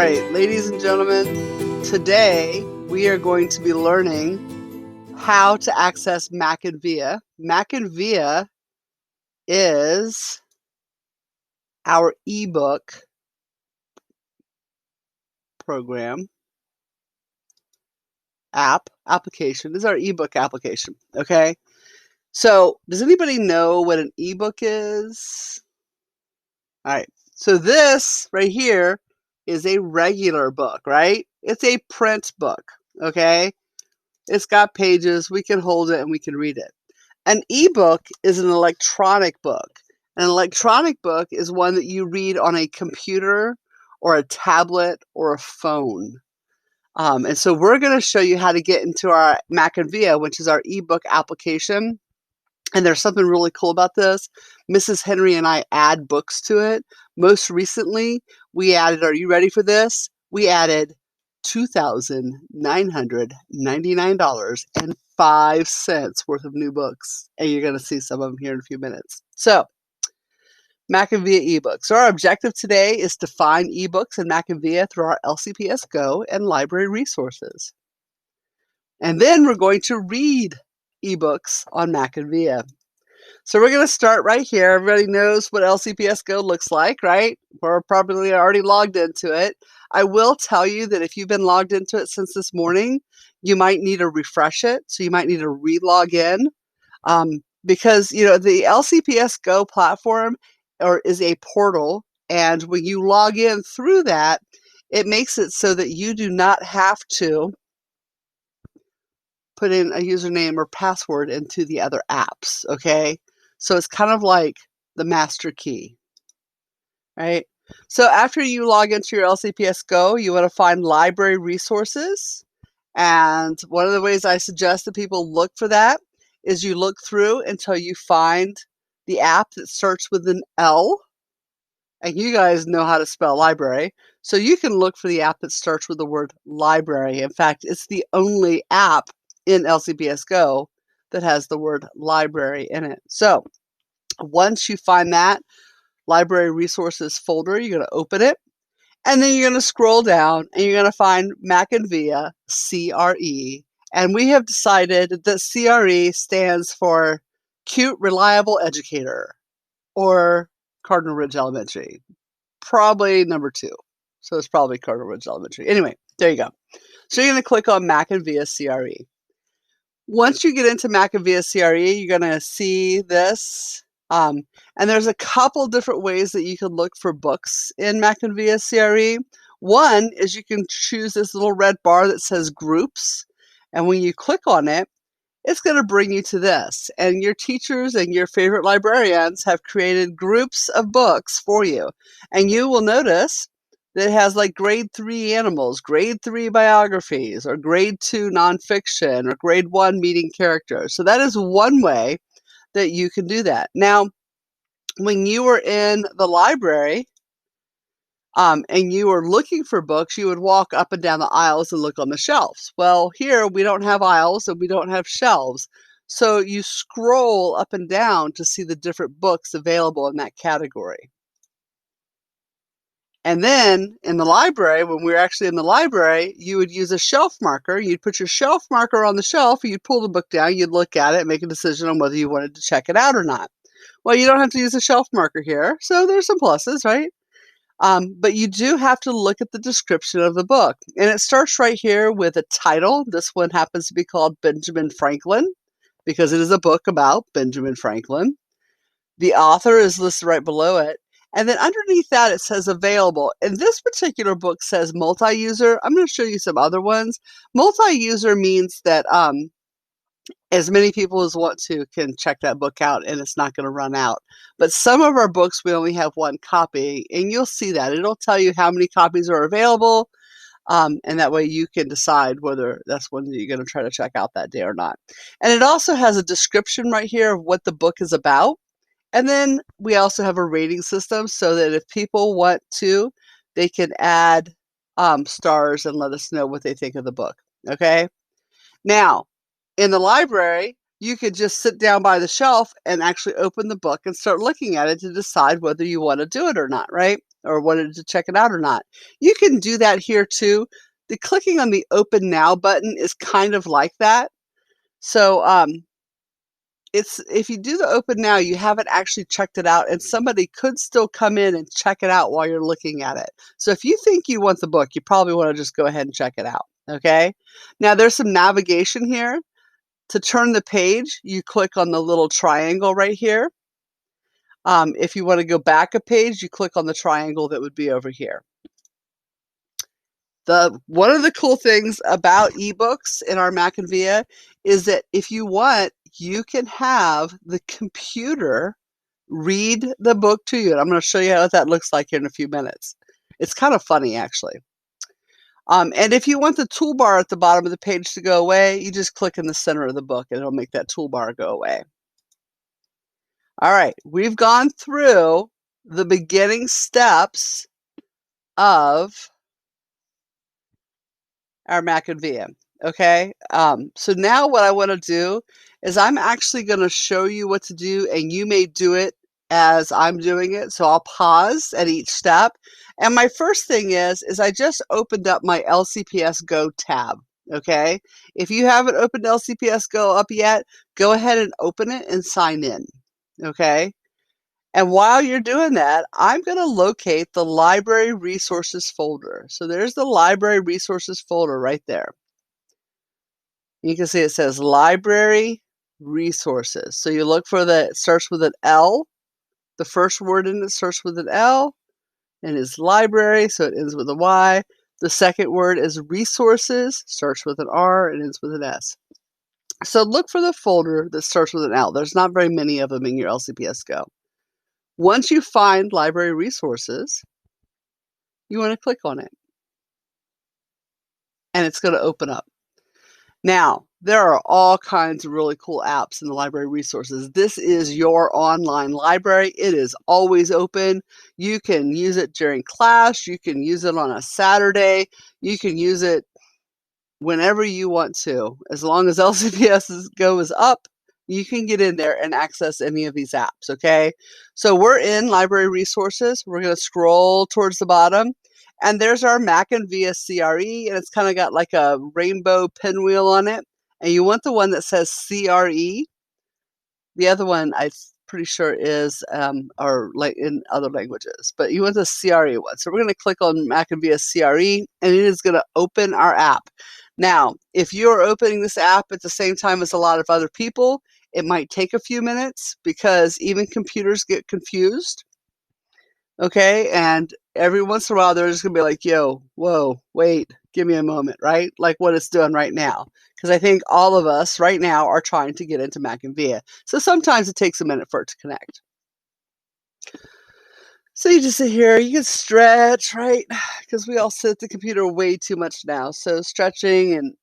right, ladies and gentlemen, today we are going to be learning how to access MackinVIA. MackinVIA is our ebook program application. This is our ebook application, okay? So does anybody know what an ebook is? All right, so this right here is a regular book, right? It's a print book, okay? It's got pages, we can hold it and we can read it. An ebook is an electronic book. An electronic book is one that you read on a computer or a tablet or a phone. And so we're going to show you how to get into our MackinVIA, which is our ebook application. And there's something really cool about this. Mrs. Henry and I add books to it. Most recently, we added, are you ready for this? We added $2,999.05 worth of new books. And you're going to see some of them here in a few minutes. So, MackinVIA eBooks. So our objective today is to find ebooks in MackinVIA through our LCPSGO and library resources. And then we're going to read ebooks on MackinVIA. So we're going to start right here. Everybody knows what LCPSGO looks like, right? We're probably already logged into it. I will tell you that if you've been logged into it since this morning, you might need to refresh it. So you might need to re-log in because, you know, the LCPSGO platform is a portal. And when you log in through that, it makes it so that you do not have to put in a username or password into the other apps, okay? So it's kind of like the master key, right? So after you log into your LCPSGO, you want to find library resources. And one of the ways I suggest that people look for that is you look through until you find the app that starts with an L. And you guys know how to spell library. So you can look for the app that starts with the word library. In fact, it's the only app in LCPSGO that has the word library in it. So once you find that library resources folder, you're going to open it. And then you're going to scroll down and you're going to find MackinVIA CRE. And we have decided that CRE stands for Cute Reliable Educator or Cardinal Ridge Elementary. Probably number 2. So it's probably Cardinal Ridge Elementary. Anyway, there you go. So you're going to click on MackinVIA CRE. Once you get into MackinVIA CRE, you're going to see this. And there's a couple different ways that you can look for books in MackinVIA CRE. One is you can choose this little red bar that says groups. And when you click on it, it's going to bring you to this. And your teachers and your favorite librarians have created groups of books for you. And you will notice that it has like grade 3 animals, grade 3 biographies, or grade 2 nonfiction, or grade 1 meeting characters. So that is one way that you can do that. Now, when you were in the library and you were looking for books, you would walk up and down the aisles and look on the shelves. Well, here we don't have aisles and we don't have shelves. So you scroll up and down to see the different books available in that category. And then in the library, when we were actually in the library, you would use a shelf marker. You'd put your shelf marker on the shelf, you'd pull the book down, you'd look at it and make a decision on whether you wanted to check it out or not. Well, you don't have to use a shelf marker here, so there's some pluses, right? But you do have to look at the description of the book. And it starts right here with a title. This one happens to be called Benjamin Franklin because it is a book about Benjamin Franklin. The author is listed right below it. And then underneath that, it says available. And this particular book says multi-user. I'm going to show you some other ones. Multi-user means that as many people as want to can check that book out and it's not going to run out. But some of our books, we only have one copy. And you'll see that. It'll tell you how many copies are available. And that way you can decide whether that's one that you're going to try to check out that day or not. And it also has a description right here of what the book is about. And then we also have a rating system so that if people want to, they can add stars and let us know what they think of the book. Okay. Now, in the library, you could just sit down by the shelf and actually open the book and start looking at it to decide whether you want to do it or not, right? or wanted to check it out or not. You can do that here too. The clicking on the Open Now button is kind of like that. So if you do the Open Now, you haven't actually checked it out, and somebody could still come in and check it out while you're looking at it. So if you think you want the book, you probably want to just go ahead and check it out. Okay. Now there's some navigation here. To turn the page, you click on the little triangle right here. If you want to go back a page, you click on the triangle that would be over here. One of the cool things about ebooks in our MackinVIA is that if you want, you can have the computer read the book to you. And I'm going to show you what that looks like here in a few minutes. It's kind of funny, actually. And if you want the toolbar at the bottom of the page to go away, you just click in the center of the book and it'll make that toolbar go away. All right, we've gone through the beginning steps of our MackinVIA. Okay, so now what I want to do is I'm actually going to show you what to do, and you may do it as I'm doing it. So I'll pause at each step. And my first thing is I just opened up my LCPSGO tab. Okay, if you haven't opened LCPSGO up yet, go ahead and open it and sign in. Okay. And while you're doing that, I'm going to locate the library resources folder. So there's the library resources folder right there. You can see it says library resources. So you look for it starts with an L. The first word in it starts with an L and is library, so it ends with a Y. The second word is resources, starts with an R and ends with an S. So look for the folder that starts with an L. There's not very many of them in your LCPSGO. Once you find library resources, you want to click on it. And it's going to open up. Now, there are all kinds of really cool apps in the library resources. This is your online library. It is always open. You can use it during class. You can use it on a Saturday. You can use it whenever you want to. As long as LCPSGO is up, you can get in there and access any of these apps, okay? So we're in library resources. We're going to scroll towards the bottom. And there's our MackinVIA CRE, and it's kind of got like a rainbow pinwheel on it. And you want the one that says CRE. The other one, I'm pretty sure is, or like in other languages, but you want the CRE one. So we're going to click on MackinVIA CRE, and it is going to open our app. Now, if you're opening this app at the same time as a lot of other people, it might take a few minutes because even computers get confused. Okay, and every once in a while, they're just going to be like, yo, whoa, wait, give me a moment, right? Like what it's doing right now. Because I think all of us right now are trying to get into MackinVIA. So sometimes it takes a minute for it to connect. So you just sit here, you can stretch, right? Because we all sit at the computer way too much now. So stretching and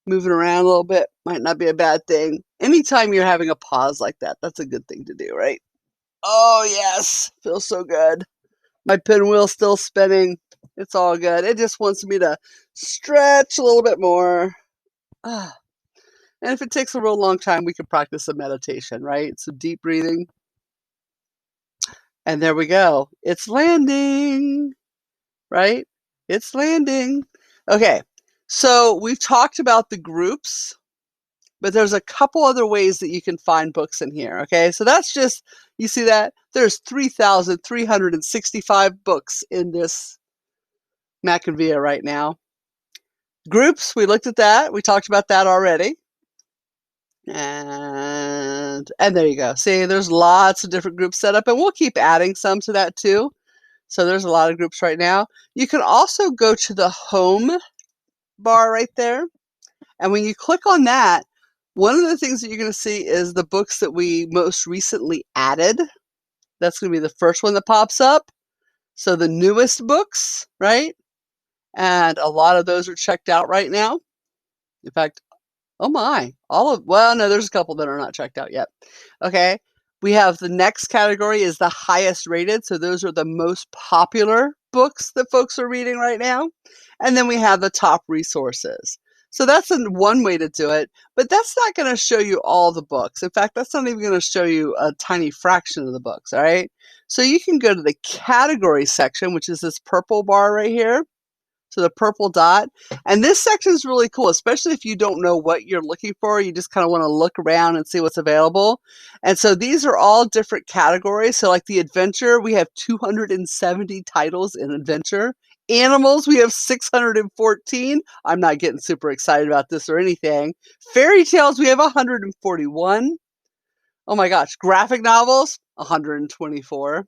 moving around a little bit might not be a bad thing. Anytime you're having a pause like that, that's a good thing to do, right? Oh, yes. Feels so good. My pinwheel's still spinning. It's all good. It just wants me to stretch a little bit more. And if it takes a real long time, we can practice some meditation, right? Some deep breathing. And there we go. It's landing, right? It's landing. Okay. So we've talked about the groups, but there's a couple other ways that you can find books in here, okay? So that's just, you see that? There's 3,365 books in this MackinVIA right now. Groups, we looked at that. We talked about that already. And there you go. See, there's lots of different groups set up, and we'll keep adding some to that too. So there's a lot of groups right now. You can also go to the home bar right there. And when you click on that, one of the things that you're going to see is the books that we most recently added. That's going to be the first one that pops up. So the newest books, right? And a lot of those are checked out right now. In fact, oh my, well, no, there's a couple that are not checked out yet. Okay. We have the next category is the highest rated. So those are the most popular books that folks are reading right now. And then we have the top resources. So that's one way to do it, but that's not going to show you all the books. In fact, that's not even going to show you a tiny fraction of the books, all right? So you can go to the category section, which is this purple bar right here. So the purple dot. And this section is really cool, especially if you don't know what you're looking for. You just kind of want to look around and see what's available. And so these are all different categories. So like the adventure, we have 270 titles in adventure. Animals, we have 614. I'm not getting super excited about this or anything. Fairy tales, we have 141. Oh my gosh. Graphic novels, 124.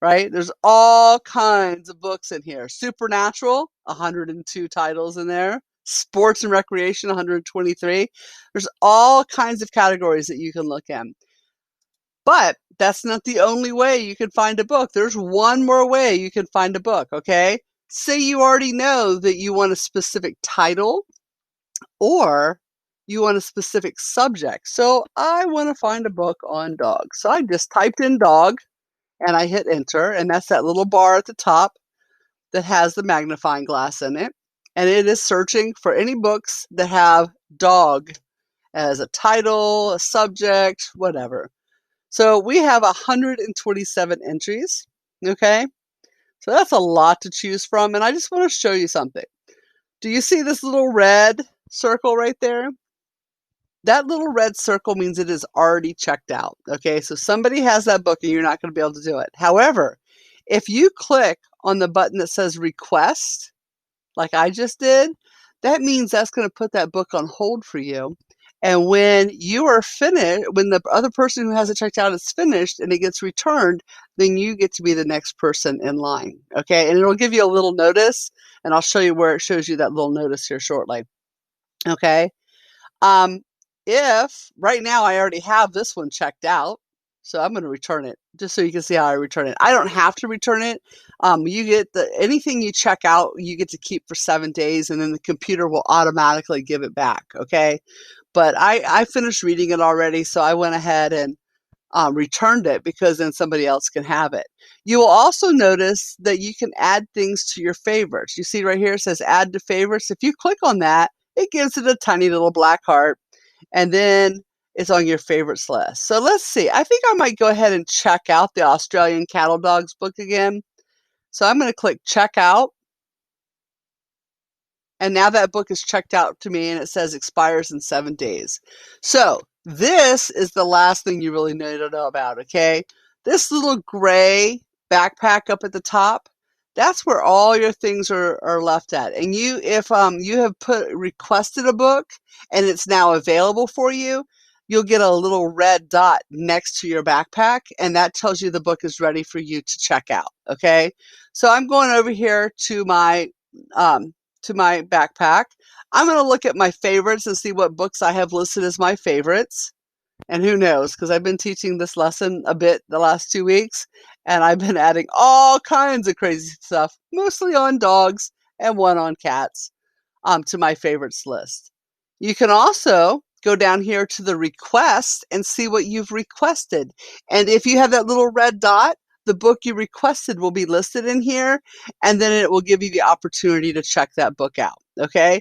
Right? There's all kinds of books in here. Supernatural, 102 titles in there. Sports and recreation, 123. There's all kinds of categories that you can look in. But that's not the only way you can find a book. There's one more way you can find a book, okay? Say you already know that you want a specific title or you want a specific subject. So I want to find a book on dogs. So I just typed in dog and I hit enter, and that's that little bar at the top that has the magnifying glass in it. And it is searching for any books that have dog as a title, a subject, whatever. So we have 127 entries, okay? So that's a lot to choose from, and I just want to show you something. Do you see this little red circle right there? That little red circle means it is already checked out, okay? So somebody has that book and you're not going to be able to do it. However, if you click on the button that says request, like I just did, that means that's going to put that book on hold for you. And when you are finished, when the other person who has it checked out is finished and it gets returned, then you get to be the next person in line, okay? And it'll give you a little notice, and I'll show you where it shows you that little notice here shortly, okay? If right now I already have this one checked out, so I'm going to return it just so you can see how I return it. I don't have to return it. You get anything you check out, you get to keep for 7 days, and then the computer will automatically give it back. Okay. But I finished reading it already, so I went ahead and returned it because then somebody else can have it. You will also notice that you can add things to your favorites. You see right here, it says add to favorites. If you click on that, it gives it a tiny little black heart, and then it's on your favorites list. So let's see. I think I might go ahead and check out the Australian Cattle Dogs book again. So I'm going to click check out. And now that book is checked out to me, and it says expires in 7 days. So this is the last thing you really need to know about, okay? This little gray backpack up at the top, that's where all your things are left at. And if you have requested a book and it's now available for you, you'll get a little red dot next to your backpack, and that tells you the book is ready for you to check out, okay? So I'm going over here to my backpack. I'm going to look at my favorites and see what books I have listed as my favorites. And who knows, because I've been teaching this lesson a bit the last 2 weeks, and I've been adding all kinds of crazy stuff, mostly on dogs and one on cats, to my favorites list. You can also go down here to the request and see what you've requested. And if you have that little red dot, the book you requested will be listed in here, and then it will give you the opportunity to check that book out, okay?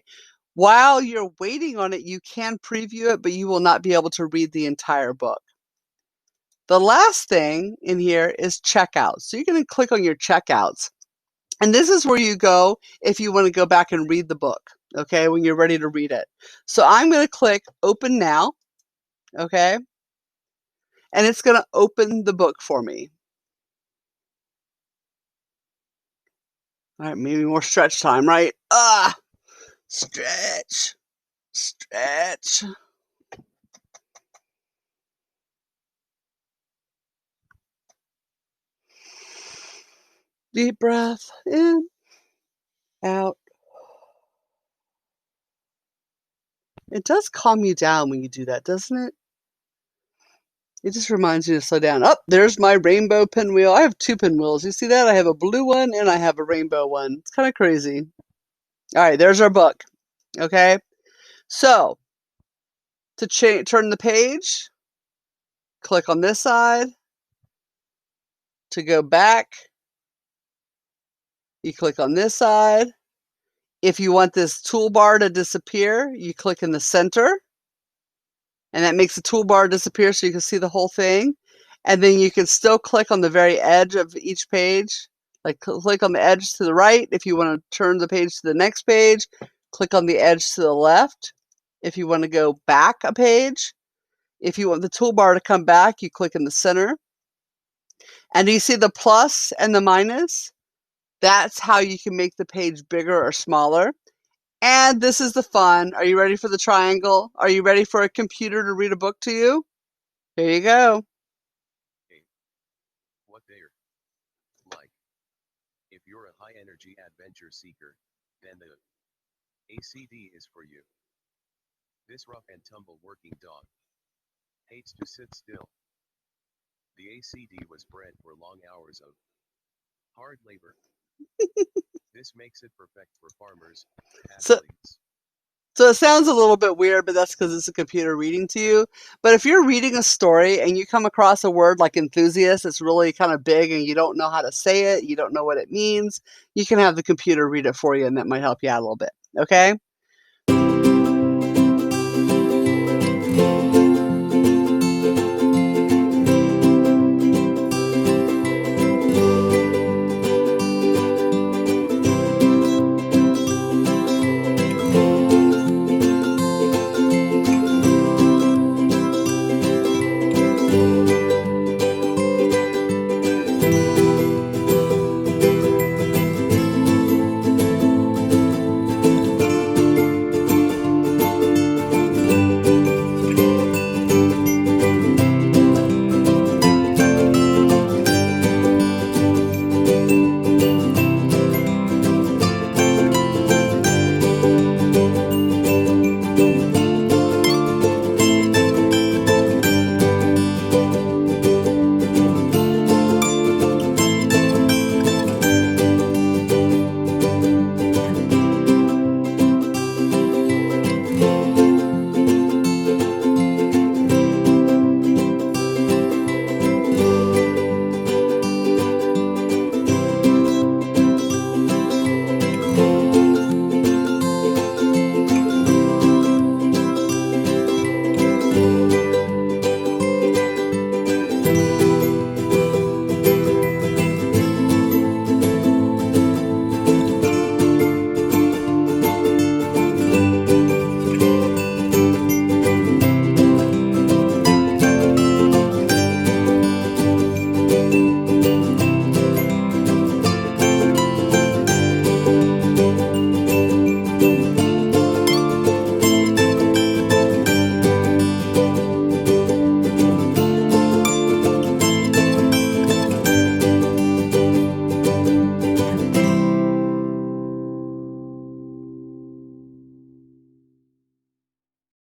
While you're waiting on it, you can preview it, but you will not be able to read the entire book. The last thing in here is checkouts. So you're going to click on your checkouts. And this is where you go if you want to go back and read the book, okay, when you're ready to read it. So I'm going to click Open Now, okay? And it's going to open the book for me. All right, maybe more stretch time, right? Stretch, stretch. Deep breath in, out. It does calm you down when you do that, doesn't it? It just reminds you to slow down. Oh, there's my rainbow pinwheel. I have 2 pinwheels. You see that? I have a blue one and I have a rainbow one. It's kind of crazy. All right, there's our book. Okay. So to turn the page, click on this side. To go back, you click on this side. If you want this toolbar to disappear, you click in the center, and that makes the toolbar disappear so you can see the whole thing. And then you can still click on the very edge of each page, like click on the edge to the right if you want to turn the page to the next page, click on the edge to the left if you want to go back a page. If you want the toolbar to come back, you click in the center. And do you see the plus and the minus? That's how you can make the page bigger or smaller. And this is the fun. Are you ready for the triangle? Are you ready for a computer to read a book to you? Here you go. What they're like. If you're a high-energy adventure seeker, then the ACD is for you. This rough and tumble working dog hates to sit still. The ACD was bred for long hours of hard labor. This makes it perfect for farmers, athletes. So it sounds a little bit weird, but that's because it's a computer reading to you. But if you're reading a story and you come across a word like enthusiast, it's really kind of big and you don't know how to say it, you don't know what it means, you can have the computer read it for you and that might help you out a little bit. Okay?